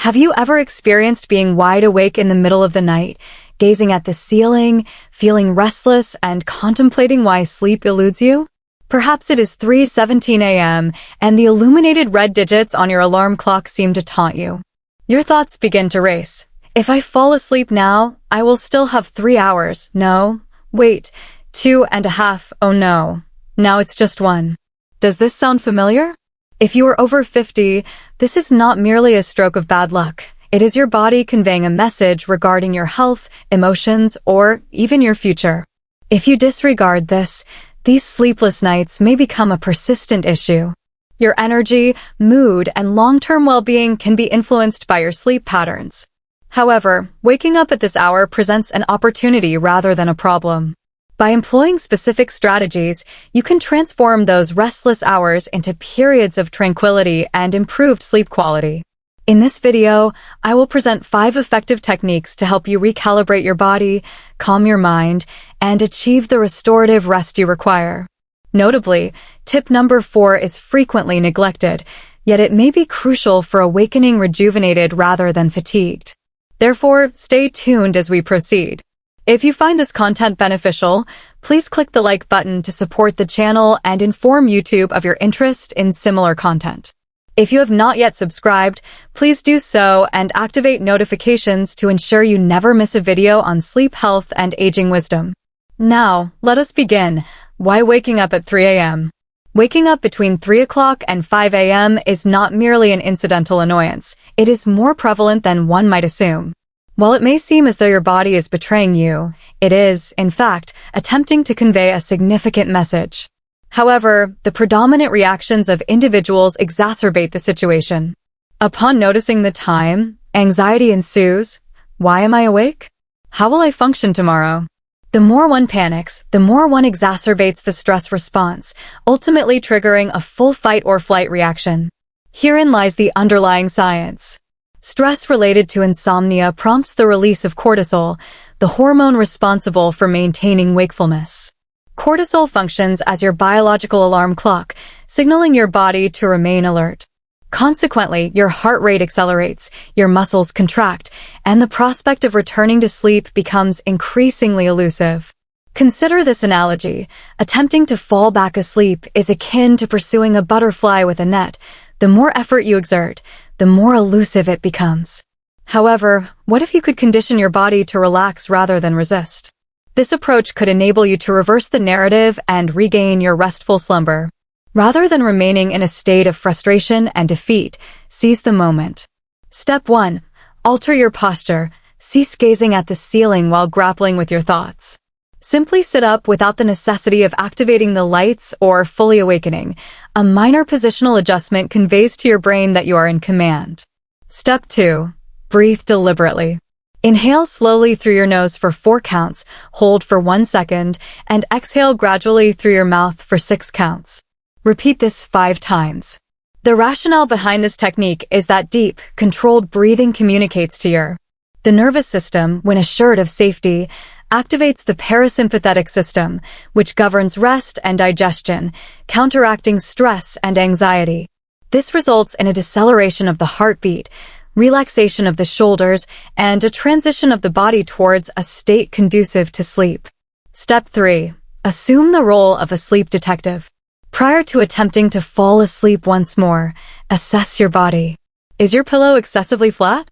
Have you ever experienced being wide awake in the middle of the night, gazing at the ceiling, feeling restless, and contemplating why sleep eludes you? Perhaps it is 3:17 a.m., and the illuminated red digits on your alarm clock seem to taunt you. Your thoughts begin to race. If I fall asleep now, I will still have 3 hours. No. Wait. 2.5. Oh no. Now it's just 1. Does this sound familiar? If you are over 50, this is not merely a stroke of bad luck. It is your body conveying a message regarding your health, emotions, or even your future. If you disregard this, these sleepless nights may become a persistent issue. Your energy, mood, and long-term well-being can be influenced by your sleep patterns. However, waking up at this hour presents an opportunity rather than a problem. By employing specific strategies, you can transform those restless hours into periods of tranquility and improved sleep quality. In this video, I will present 5 effective techniques to help you recalibrate your body, calm your mind, and achieve the restorative rest you require. Notably, tip number 4 is frequently neglected, yet it may be crucial for awakening rejuvenated rather than fatigued. Therefore, stay tuned as we proceed. If you find this content beneficial, please click the like button to support the channel and inform YouTube of your interest in similar content. If you have not yet subscribed, please do so and activate notifications to ensure you never miss a video on sleep health and aging wisdom. Now, let us begin. Why waking up at 3 a.m.? Waking up between 3 o'clock and 5 a.m. is not merely an incidental annoyance. It is more prevalent than one might assume. While it may seem as though your body is betraying you, it is, in fact, attempting to convey a significant message. However, the predominant reactions of individuals exacerbate the situation. Upon noticing the time, anxiety ensues. Why am I awake? How will I function tomorrow? The more one panics, the more one exacerbates the stress response, ultimately triggering a full fight or flight reaction. Herein lies the underlying science. Stress related to insomnia prompts the release of cortisol, the hormone responsible for maintaining wakefulness. Cortisol functions as your biological alarm clock, signaling your body to remain alert. Consequently, your heart rate accelerates, your muscles contract, and the prospect of returning to sleep becomes increasingly elusive. Consider this analogy. Attempting to fall back asleep is akin to pursuing a butterfly with a net. The more effort you exert, the more elusive it becomes. However, what if you could condition your body to relax rather than resist? This approach could enable you to reverse the narrative and regain your restful slumber. Rather than remaining in a state of frustration and defeat, seize the moment. Step 1. Alter your posture. Cease gazing at the ceiling while grappling with your thoughts. Simply sit up without the necessity of activating the lights or fully awakening. A minor positional adjustment conveys to your brain that you are in command. Step 2. Breathe deliberately. Inhale slowly through your nose for 4 counts, hold for 1 second, and exhale gradually through your mouth for 6 counts. Repeat this 5 times. The rationale behind this technique is that deep, controlled breathing communicates to the nervous system, when assured of safety, activates the parasympathetic system, which governs rest and digestion, counteracting stress and anxiety. This results in a deceleration of the heartbeat, relaxation of the shoulders, and a transition of the body towards a state conducive to sleep. Step 3. Assume the role of a sleep detective. Prior to attempting to fall asleep once more, assess your body. Is your pillow excessively flat?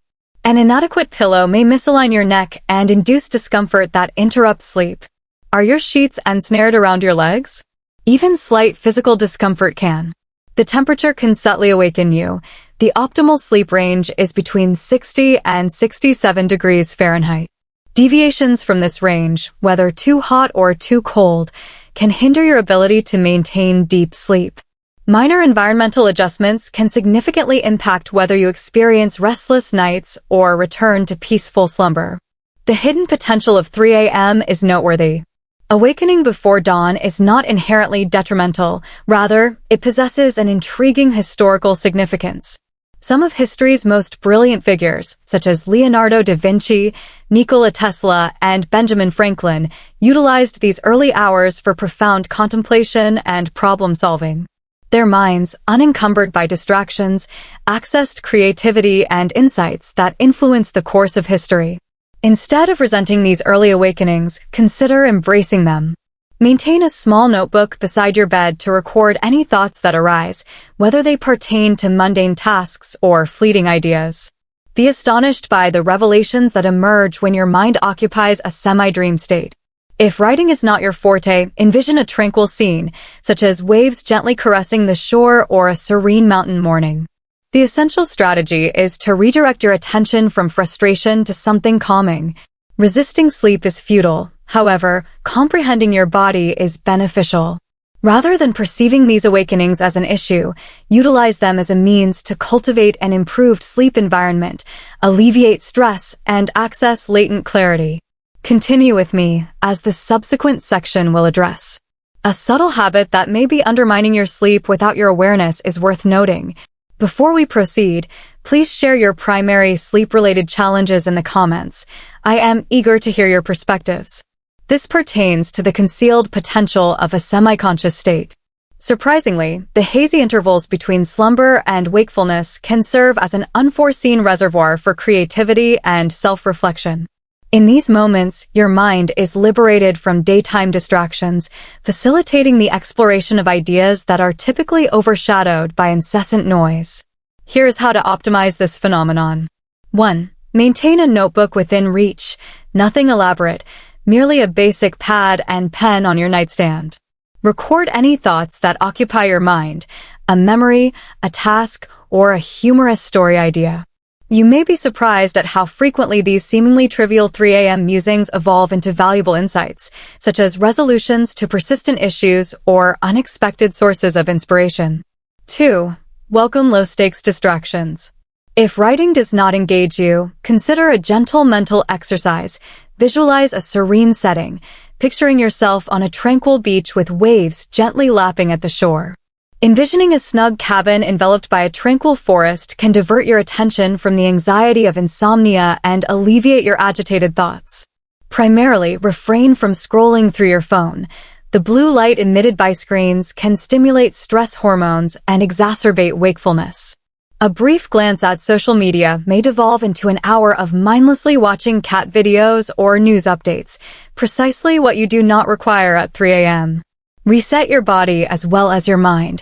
An inadequate pillow may misalign your neck and induce discomfort that interrupts sleep. Are your sheets ensnared around your legs? Even slight physical discomfort can. The temperature can subtly awaken you. The optimal sleep range is between 60 and 67 degrees Fahrenheit. Deviations from this range, whether too hot or too cold, can hinder your ability to maintain deep sleep. Minor environmental adjustments can significantly impact whether you experience restless nights or return to peaceful slumber. The hidden potential of 3 a.m. is noteworthy. Awakening before dawn is not inherently detrimental. Rather, it possesses an intriguing historical significance. Some of history's most brilliant figures, such as Leonardo da Vinci, Nikola Tesla, and Benjamin Franklin, utilized these early hours for profound contemplation and problem-solving. Their minds, unencumbered by distractions, accessed creativity and insights that influence the course of history. Instead of resenting these early awakenings, consider embracing them. Maintain a small notebook beside your bed to record any thoughts that arise, whether they pertain to mundane tasks or fleeting ideas. Be astonished by the revelations that emerge when your mind occupies a semi-dream state. If writing is not your forte, envision a tranquil scene, such as waves gently caressing the shore or a serene mountain morning. The essential strategy is to redirect your attention from frustration to something calming. Resisting sleep is futile. However, comprehending your body is beneficial. Rather than perceiving these awakenings as an issue, utilize them as a means to cultivate an improved sleep environment, alleviate stress, and access latent clarity. Continue with me, as the subsequent section will address. A subtle habit that may be undermining your sleep without your awareness is worth noting. Before we proceed, please share your primary sleep-related challenges in the comments. I am eager to hear your perspectives. This pertains to the concealed potential of a semi-conscious state. Surprisingly, the hazy intervals between slumber and wakefulness can serve as an unforeseen reservoir for creativity and self-reflection. In these moments, your mind is liberated from daytime distractions, facilitating the exploration of ideas that are typically overshadowed by incessant noise. Here's how to optimize this phenomenon. 1. Maintain a notebook within reach. Nothing elaborate, merely a basic pad and pen on your nightstand. Record any thoughts that occupy your mind, a memory, a task, or a humorous story idea. You may be surprised at how frequently these seemingly trivial 3 a.m. musings evolve into valuable insights, such as resolutions to persistent issues or unexpected sources of inspiration. 2. Welcome low-stakes distractions. If writing does not engage you, consider a gentle mental exercise. Visualize a serene setting, picturing yourself on a tranquil beach with waves gently lapping at the shore. Envisioning a snug cabin enveloped by a tranquil forest can divert your attention from the anxiety of insomnia and alleviate your agitated thoughts. Primarily, refrain from scrolling through your phone. The blue light emitted by screens can stimulate stress hormones and exacerbate wakefulness. A brief glance at social media may devolve into an hour of mindlessly watching cat videos or news updates, precisely what you do not require at 3 a.m. Reset your body as well as your mind.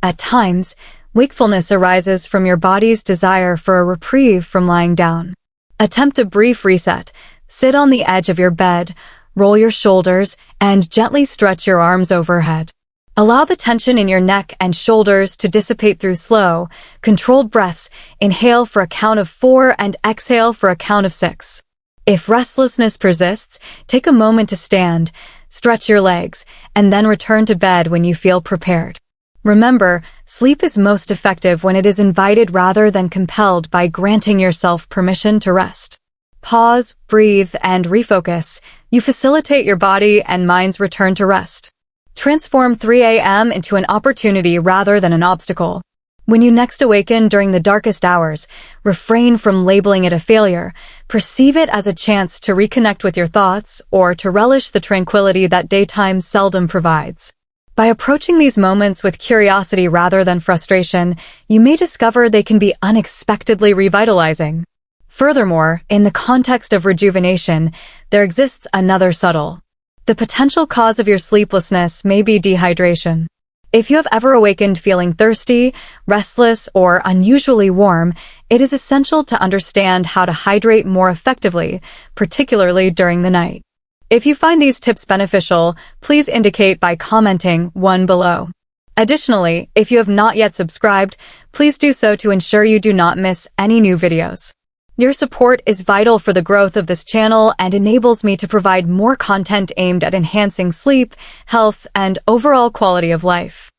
At times, wakefulness arises from your body's desire for a reprieve from lying down. Attempt a brief reset. Sit on the edge of your bed, roll your shoulders, and gently stretch your arms overhead. Allow the tension in your neck and shoulders to dissipate through slow, controlled breaths. Inhale for a count of 4 and exhale for a count of 6. If restlessness persists, take a moment to stand, stretch your legs, and then return to bed when you feel prepared. Remember, sleep is most effective when it is invited rather than compelled. By granting yourself permission to rest. Pause, breathe, and refocus. You facilitate your body and mind's return to rest. Transform 3 a.m. into an opportunity rather than an obstacle. When you next awaken during the darkest hours, refrain from labeling it a failure. Perceive it as a chance to reconnect with your thoughts or to relish the tranquility that daytime seldom provides. By approaching these moments with curiosity rather than frustration, you may discover they can be unexpectedly revitalizing. Furthermore, in the context of rejuvenation, there exists another subtle. The potential cause of your sleeplessness may be dehydration. If you have ever awakened feeling thirsty, restless, or unusually warm, it is essential to understand how to hydrate more effectively, particularly during the night. If you find these tips beneficial, please indicate by commenting 1 below. Additionally, if you have not yet subscribed, please do so to ensure you do not miss any new videos. Your support is vital for the growth of this channel and enables me to provide more content aimed at enhancing sleep, health, and overall quality of life.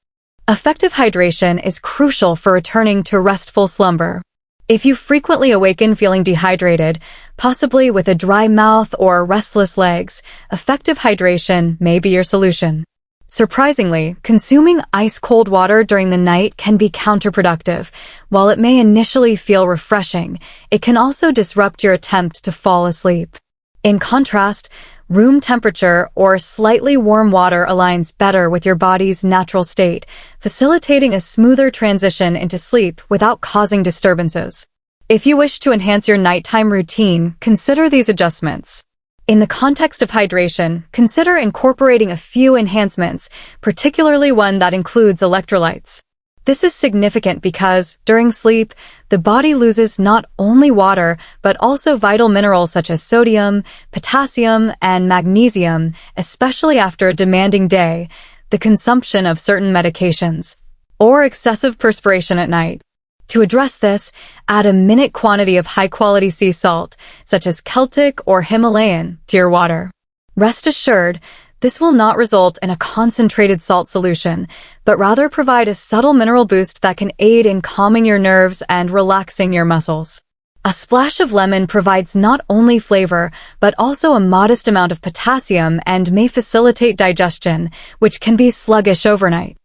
Effective hydration is crucial for returning to restful slumber. If you frequently awaken feeling dehydrated, possibly with a dry mouth or restless legs, effective hydration may be your solution. Surprisingly, consuming ice-cold water during the night can be counterproductive. While it may initially feel refreshing, it can also disrupt your attempt to fall asleep. In contrast, room temperature or slightly warm water aligns better with your body's natural state, facilitating a smoother transition into sleep without causing disturbances. If you wish to enhance your nighttime routine, consider these adjustments. In the context of hydration, consider incorporating a few enhancements, particularly one that includes electrolytes. This is significant because, during sleep, the body loses not only water, but also vital minerals such as sodium, potassium, and magnesium, especially after a demanding day, the consumption of certain medications, or excessive perspiration at night. To address this, add a minute quantity of high-quality sea salt, such as Celtic or Himalayan, to your water. Rest assured, this will not result in a concentrated salt solution, but rather provide a subtle mineral boost that can aid in calming your nerves and relaxing your muscles. A splash of lemon provides not only flavor, but also a modest amount of potassium and may facilitate digestion, which can be sluggish overnight.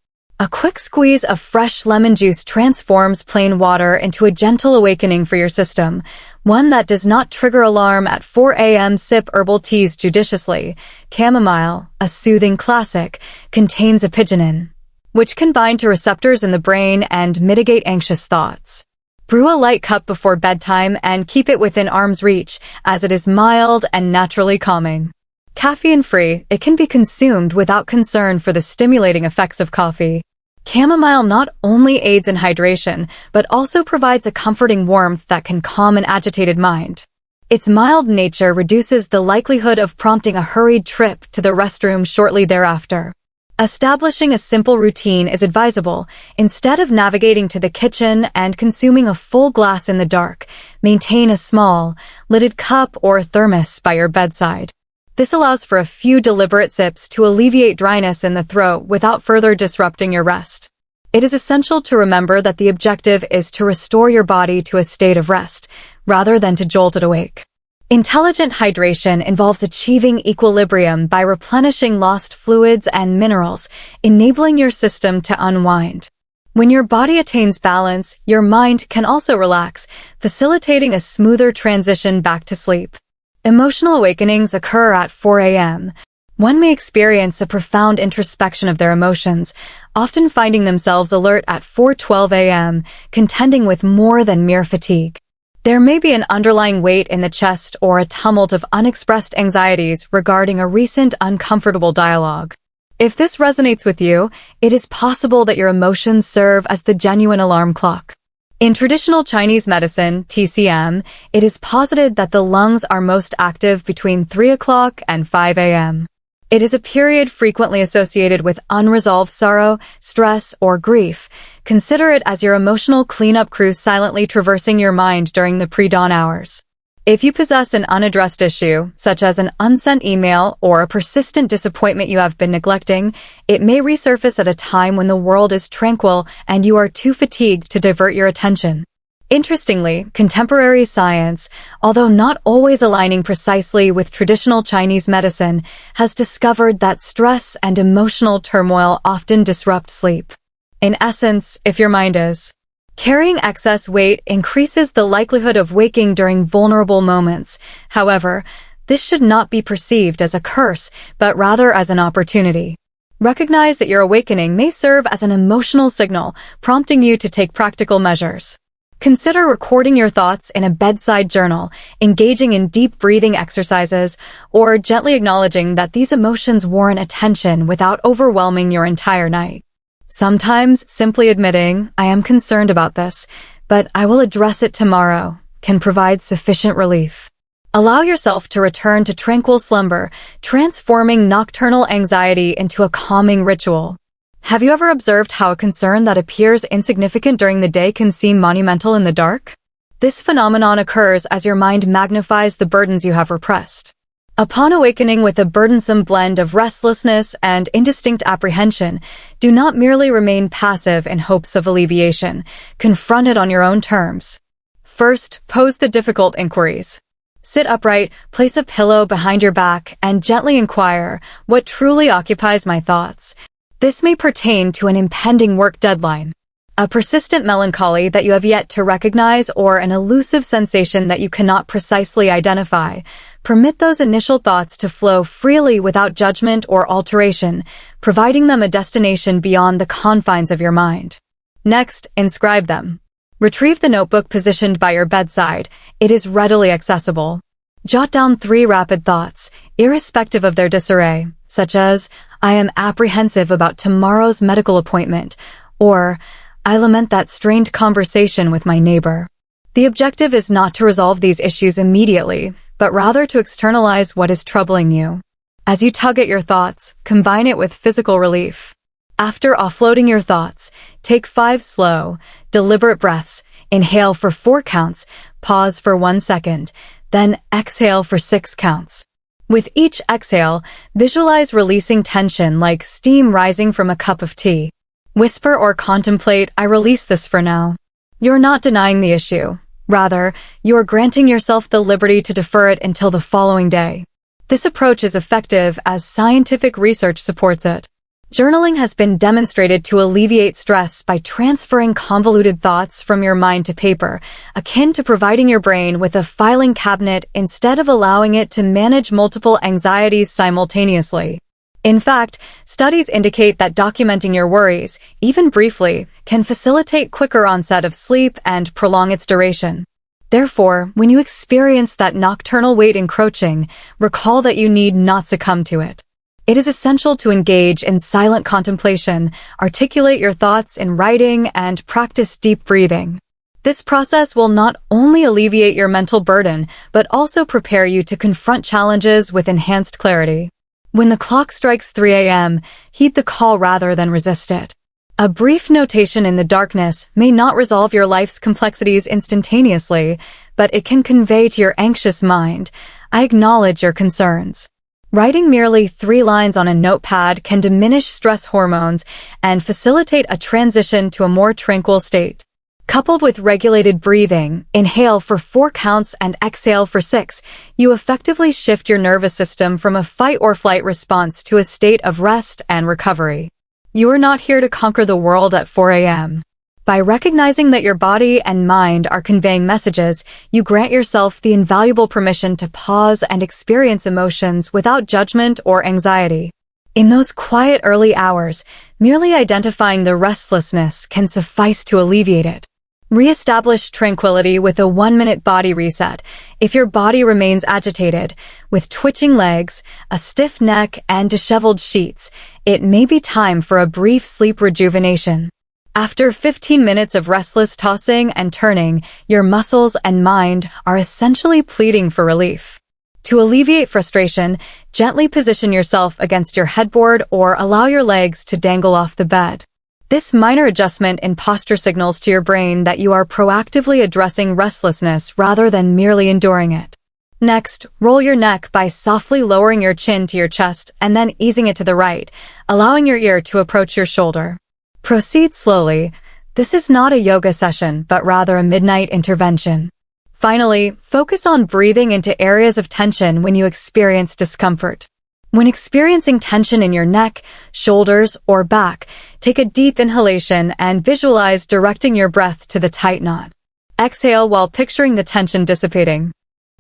A quick squeeze of fresh lemon juice transforms plain water into a gentle awakening for your system, one that does not trigger alarm at 4 a.m. Sip herbal teas judiciously. Chamomile, a soothing classic, contains apigenin, which can bind to receptors in the brain and mitigate anxious thoughts. Brew a light cup before bedtime and keep it within arm's reach, as it is mild and naturally calming. Caffeine-free, it can be consumed without concern for the stimulating effects of coffee. Chamomile not only aids in hydration, but also provides a comforting warmth that can calm an agitated mind. Its mild nature reduces the likelihood of prompting a hurried trip to the restroom shortly thereafter. Establishing a simple routine is advisable. Instead of navigating to the kitchen and consuming a full glass in the dark, maintain a small, lidded cup or thermos by your bedside. This allows for a few deliberate sips to alleviate dryness in the throat without further disrupting your rest. It is essential to remember that the objective is to restore your body to a state of rest, rather than to jolt it awake. Intelligent hydration involves achieving equilibrium by replenishing lost fluids and minerals, enabling your system to unwind. When your body attains balance, your mind can also relax, facilitating a smoother transition back to sleep. Emotional awakenings occur at 4 a.m. One may experience a profound introspection of their emotions, often finding themselves alert at 4:12 a.m., contending with more than mere fatigue. There may be an underlying weight in the chest or a tumult of unexpressed anxieties regarding a recent uncomfortable dialogue. If this resonates with you, it is possible that your emotions serve as the genuine alarm clock. In traditional Chinese medicine, TCM, it is posited that the lungs are most active between 3 o'clock and 5 a.m. It is a period frequently associated with unresolved sorrow, stress, or grief. Consider it as your emotional cleanup crew silently traversing your mind during the pre-dawn hours. If you possess an unaddressed issue, such as an unsent email or a persistent disappointment you have been neglecting, it may resurface at a time when the world is tranquil and you are too fatigued to divert your attention. Interestingly, contemporary science, although not always aligning precisely with traditional Chinese medicine, has discovered that stress and emotional turmoil often disrupt sleep. In essence, if your mind is carrying excess weight increases the likelihood of waking during vulnerable moments. However, this should not be perceived as a curse, but rather as an opportunity. Recognize that your awakening may serve as an emotional signal, prompting you to take practical measures. Consider recording your thoughts in a bedside journal, engaging in deep breathing exercises, or gently acknowledging that these emotions warrant attention without overwhelming your entire night. Sometimes simply admitting, "I am concerned about this, but I will address it tomorrow," can provide sufficient relief. Allow yourself to return to tranquil slumber, transforming nocturnal anxiety into a calming ritual. Have you ever observed how a concern that appears insignificant during the day can seem monumental in the dark? This phenomenon occurs as your mind magnifies the burdens you have repressed. Upon awakening with a burdensome blend of restlessness and indistinct apprehension, do not merely remain passive in hopes of alleviation. Confront it on your own terms. First, pose the difficult inquiries. Sit upright, place a pillow behind your back, and gently inquire, "What truly occupies my thoughts?" This may pertain to an impending work deadline, a persistent melancholy that you have yet to recognize, or an elusive sensation that you cannot precisely identify. Permit those initial thoughts to flow freely without judgment or alteration, providing them a destination beyond the confines of your mind. Next, inscribe them. Retrieve the notebook positioned by your bedside. It is readily accessible. Jot down 3 rapid thoughts, irrespective of their disarray, such as, I am apprehensive about tomorrow's medical appointment, or, I lament that strained conversation with my neighbor. The objective is not to resolve these issues immediately, but rather to externalize what is troubling you. As you tug at your thoughts, combine it with physical relief. After offloading your thoughts, take 5 slow, deliberate breaths. Inhale for 4 counts, pause for 1 second, then exhale for 6 counts. With each exhale, visualize releasing tension like steam rising from a cup of tea. Whisper or contemplate, I release this for now. You're not denying the issue. Rather, you're granting yourself the liberty to defer it until the following day. This approach is effective as scientific research supports it. Journaling has been demonstrated to alleviate stress by transferring convoluted thoughts from your mind to paper, akin to providing your brain with a filing cabinet instead of allowing it to manage multiple anxieties simultaneously. In fact, studies indicate that documenting your worries, even briefly, can facilitate quicker onset of sleep and prolong its duration. Therefore, when you experience that nocturnal weight encroaching, recall that you need not succumb to it. It is essential to engage in silent contemplation, articulate your thoughts in writing, and practice deep breathing. This process will not only alleviate your mental burden, but also prepare you to confront challenges with enhanced clarity. When the clock strikes 3 a.m., heed the call rather than resist it. A brief notation in the darkness may not resolve your life's complexities instantaneously, but it can convey to your anxious mind, I acknowledge your concerns. Writing merely 3 lines on a notepad can diminish stress hormones and facilitate a transition to a more tranquil state. Coupled with regulated breathing, inhale for 4 counts and exhale for 6, you effectively shift your nervous system from a fight-or-flight response to a state of rest and recovery. You are not here to conquer the world at 4 a.m. By recognizing that your body and mind are conveying messages, you grant yourself the invaluable permission to pause and experience emotions without judgment or anxiety. In those quiet early hours, merely identifying the restlessness can suffice to alleviate it. Re-establish tranquility with a 1-minute body reset. If your body remains agitated, with twitching legs, a stiff neck, and disheveled sheets, it may be time for a brief sleep rejuvenation. After 15 minutes of restless tossing and turning, your muscles and mind are essentially pleading for relief. To alleviate frustration, gently position yourself against your headboard or allow your legs to dangle off the bed. This minor adjustment in posture signals to your brain that you are proactively addressing restlessness rather than merely enduring it. Next, roll your neck by softly lowering your chin to your chest and then easing it to the right, allowing your ear to approach your shoulder. Proceed slowly. This is not a yoga session, but rather a midnight intervention. Finally, focus on breathing into areas of tension when you experience discomfort. When experiencing tension in your neck, shoulders, or back, take a deep inhalation and visualize directing your breath to the tight knot. Exhale while picturing the tension dissipating.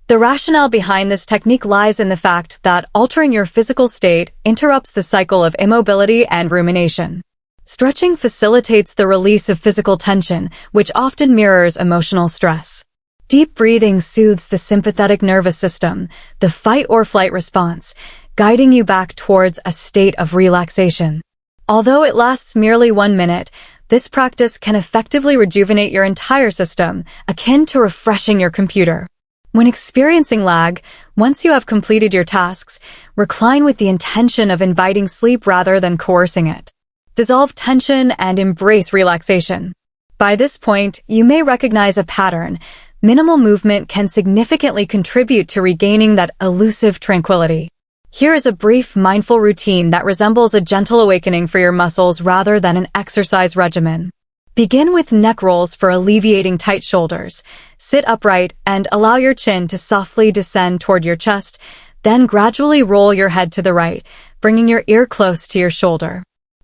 The rationale behind this technique lies in the fact that altering your physical state interrupts the cycle of immobility and rumination. Stretching facilitates the release of physical tension, which often mirrors emotional stress. Deep breathing soothes the sympathetic nervous system, the fight-or-flight response, guiding you back towards a state of relaxation. Although it lasts merely 1 minute, this practice can effectively rejuvenate your entire system, akin to refreshing your computer. When experiencing lag, once you have completed your tasks, recline with the intention of inviting sleep rather than coercing it. Dissolve tension and embrace relaxation. By this point, you may recognize a pattern. Minimal movement can significantly contribute to regaining that elusive tranquility. Here is a brief mindful routine that resembles a gentle awakening for your muscles rather than an exercise regimen. Begin with neck rolls for alleviating tight shoulders. Sit upright and allow your chin to softly descend toward your chest, then gradually roll your head to the right, bringing your ear close to your shoulder.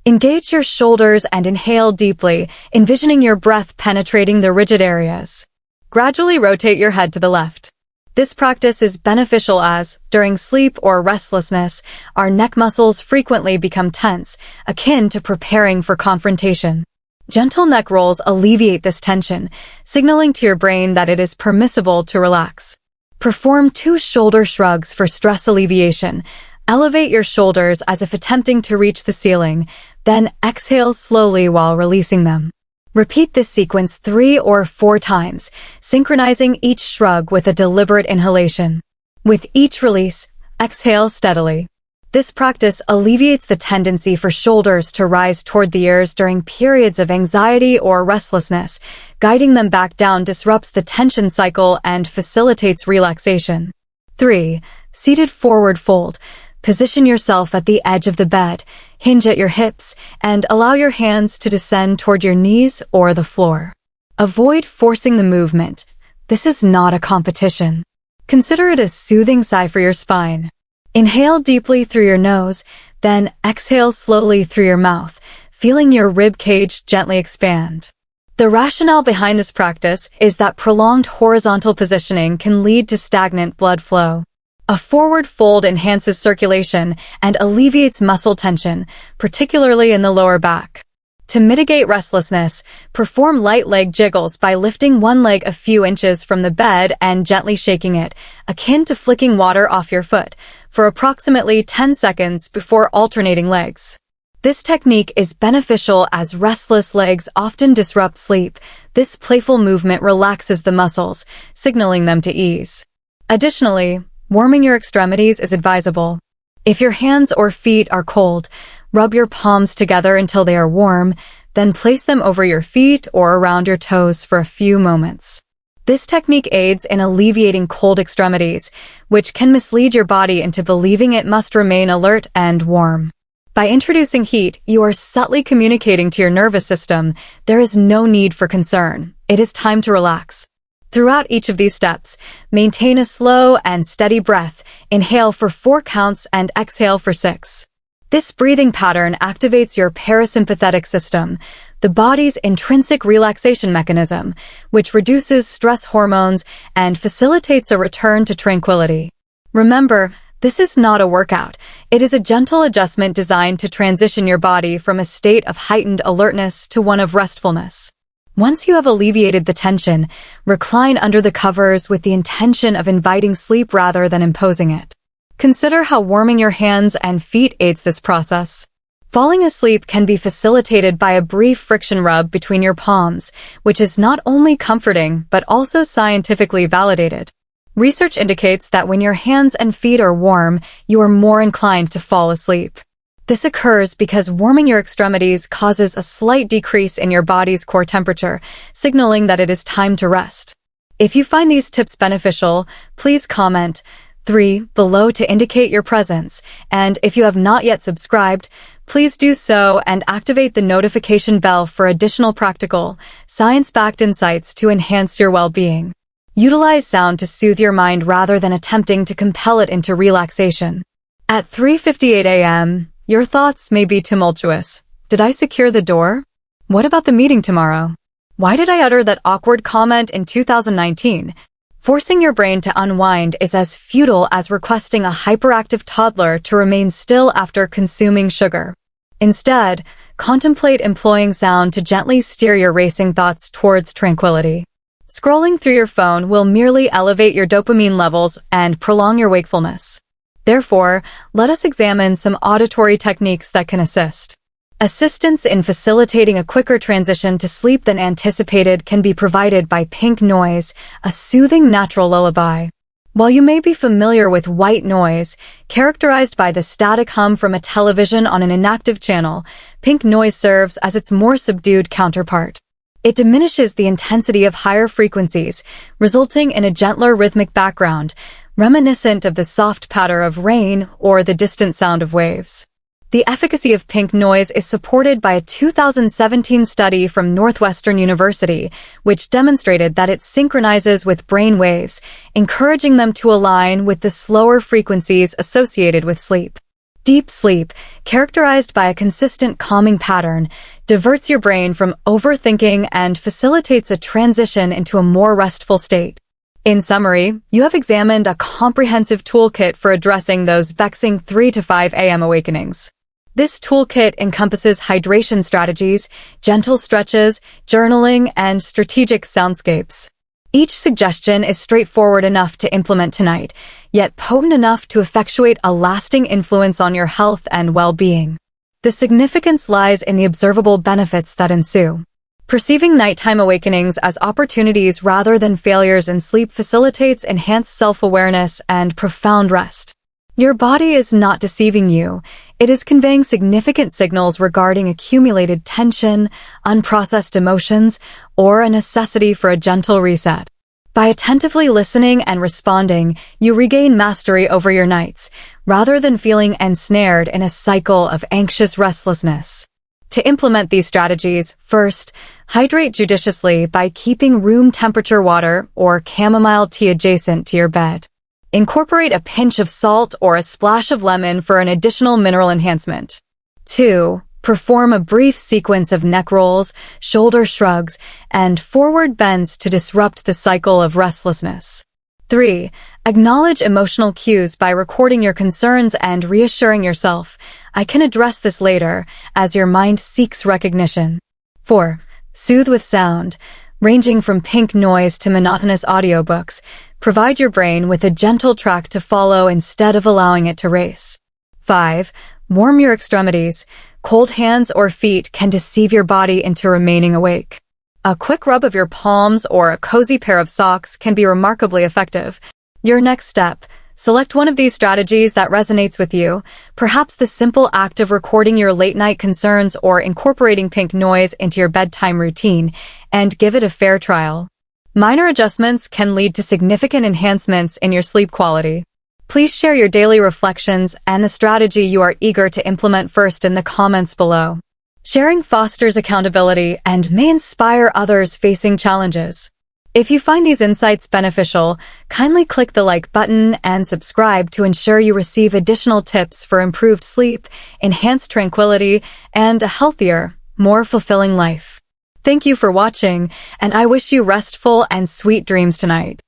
Engage your shoulders and inhale deeply, envisioning your breath penetrating the rigid areas. Gradually rotate your head to the left. This practice is beneficial as, during sleep or restlessness, our neck muscles frequently become tense, akin to preparing for confrontation. Gentle neck rolls alleviate this tension, signaling to your brain that it is permissible to relax. Perform 2 shoulder shrugs for stress alleviation. Elevate your shoulders as if attempting to reach the ceiling, then exhale slowly while releasing them. Repeat this sequence 3 or 4 times, synchronizing each shrug with a deliberate inhalation. With each release, exhale steadily. This practice alleviates the tendency for shoulders to rise toward the ears during periods of anxiety or restlessness. Guiding them back down disrupts the tension cycle and facilitates relaxation. 3. Seated forward fold. Position yourself at the edge of the bed, hinge at your hips, and allow your hands to descend toward your knees or the floor. Avoid forcing the movement. This is not a competition. Consider it a soothing sigh for your spine. Inhale deeply through your nose, then exhale slowly through your mouth, feeling your rib cage gently expand. The rationale behind this practice is that prolonged horizontal positioning can lead to stagnant blood flow. A forward fold enhances circulation and alleviates muscle tension, particularly in the lower back. To mitigate restlessness, perform light leg jiggles by lifting one leg a few inches from the bed and gently shaking it, akin to flicking water off your foot, for approximately 10 seconds before alternating legs. This technique is beneficial as restless legs often disrupt sleep. This playful movement relaxes the muscles, signaling them to ease. Additionally, warming your extremities is advisable. If your hands or feet are cold, rub your palms together until they are warm, then place them over your feet or around your toes for a few moments. This technique aids in alleviating cold extremities, which can mislead your body into believing it must remain alert and warm. By introducing heat, you are subtly communicating to your nervous system, there is no need for concern. It is time to relax. Throughout each of these steps, maintain a slow and steady breath, inhale for 4 counts and exhale for 6. This breathing pattern activates your parasympathetic system, the body's intrinsic relaxation mechanism, which reduces stress hormones and facilitates a return to tranquility. Remember, this is not a workout. It is a gentle adjustment designed to transition your body from a state of heightened alertness to one of restfulness. Once you have alleviated the tension, recline under the covers with the intention of inviting sleep rather than imposing it. Consider how warming your hands and feet aids this process. Falling asleep can be facilitated by a brief friction rub between your palms, which is not only comforting but also scientifically validated. Research indicates that when your hands and feet are warm, you are more inclined to fall asleep. This occurs because warming your extremities causes a slight decrease in your body's core temperature, signaling that it is time to rest. If you find these tips beneficial, please comment 3 below to indicate your presence, and if you have not yet subscribed, please do so and activate the notification bell for additional practical, science-backed insights to enhance your well-being. Utilize sound to soothe your mind rather than attempting to compel it into relaxation. At 3:58 a.m., your thoughts may be tumultuous. Did I secure the door? What about the meeting tomorrow? Why did I utter that awkward comment in 2019? Forcing your brain to unwind is as futile as requesting a hyperactive toddler to remain still after consuming sugar. Instead, contemplate employing sound to gently steer your racing thoughts towards tranquility. Scrolling through your phone will merely elevate your dopamine levels and prolong your wakefulness. Therefore, let us examine some auditory techniques that can assist. Assistance in facilitating a quicker transition to sleep than anticipated can be provided by pink noise, a soothing natural lullaby. While you may be familiar with white noise, characterized by the static hum from a television on an inactive channel, pink noise serves as its more subdued counterpart. It diminishes the intensity of higher frequencies, resulting in a gentler rhythmic background, reminiscent of the soft patter of rain or the distant sound of waves. The efficacy of pink noise is supported by a 2017 study from Northwestern University, which demonstrated that it synchronizes with brain waves, encouraging them to align with the slower frequencies associated with sleep. Deep sleep, characterized by a consistent calming pattern, diverts your brain from overthinking and facilitates a transition into a more restful state. In summary, you have examined a comprehensive toolkit for addressing those vexing 3 to 5 a.m. awakenings. This toolkit encompasses hydration strategies, gentle stretches, journaling, and strategic soundscapes. Each suggestion is straightforward enough to implement tonight, yet potent enough to effectuate a lasting influence on your health and well-being. The significance lies in the observable benefits that ensue. Perceiving nighttime awakenings as opportunities rather than failures in sleep facilitates enhanced self-awareness and profound rest. Your body is not deceiving you. It is conveying significant signals regarding accumulated tension, unprocessed emotions, or a necessity for a gentle reset. By attentively listening and responding, you regain mastery over your nights, rather than feeling ensnared in a cycle of anxious restlessness. To implement these strategies, first, hydrate judiciously by keeping room temperature water or chamomile tea adjacent to your bed. Incorporate a pinch of salt or a splash of lemon for an additional mineral enhancement. 2. Perform a brief sequence of neck rolls, shoulder shrugs, and forward bends to disrupt the cycle of restlessness. 3. Acknowledge emotional cues by recording your concerns and reassuring yourself, "I can address this later," as your mind seeks recognition. 4. Soothe with sound. Ranging from pink noise to monotonous audiobooks, provide your brain with a gentle track to follow instead of allowing it to race. 5. Warm your extremities. Cold hands or feet can deceive your body into remaining awake. A quick rub of your palms or a cozy pair of socks can be remarkably effective. Your next step: select one of these strategies that resonates with you, perhaps the simple act of recording your late-night concerns or incorporating pink noise into your bedtime routine, and give it a fair trial. Minor adjustments can lead to significant enhancements in your sleep quality. Please share your daily reflections and the strategy you are eager to implement first in the comments below. Sharing fosters accountability and may inspire others facing challenges. If you find these insights beneficial, kindly click the like button and subscribe to ensure you receive additional tips for improved sleep, enhanced tranquility, and a healthier, more fulfilling life. Thank you for watching, and I wish you restful and sweet dreams tonight.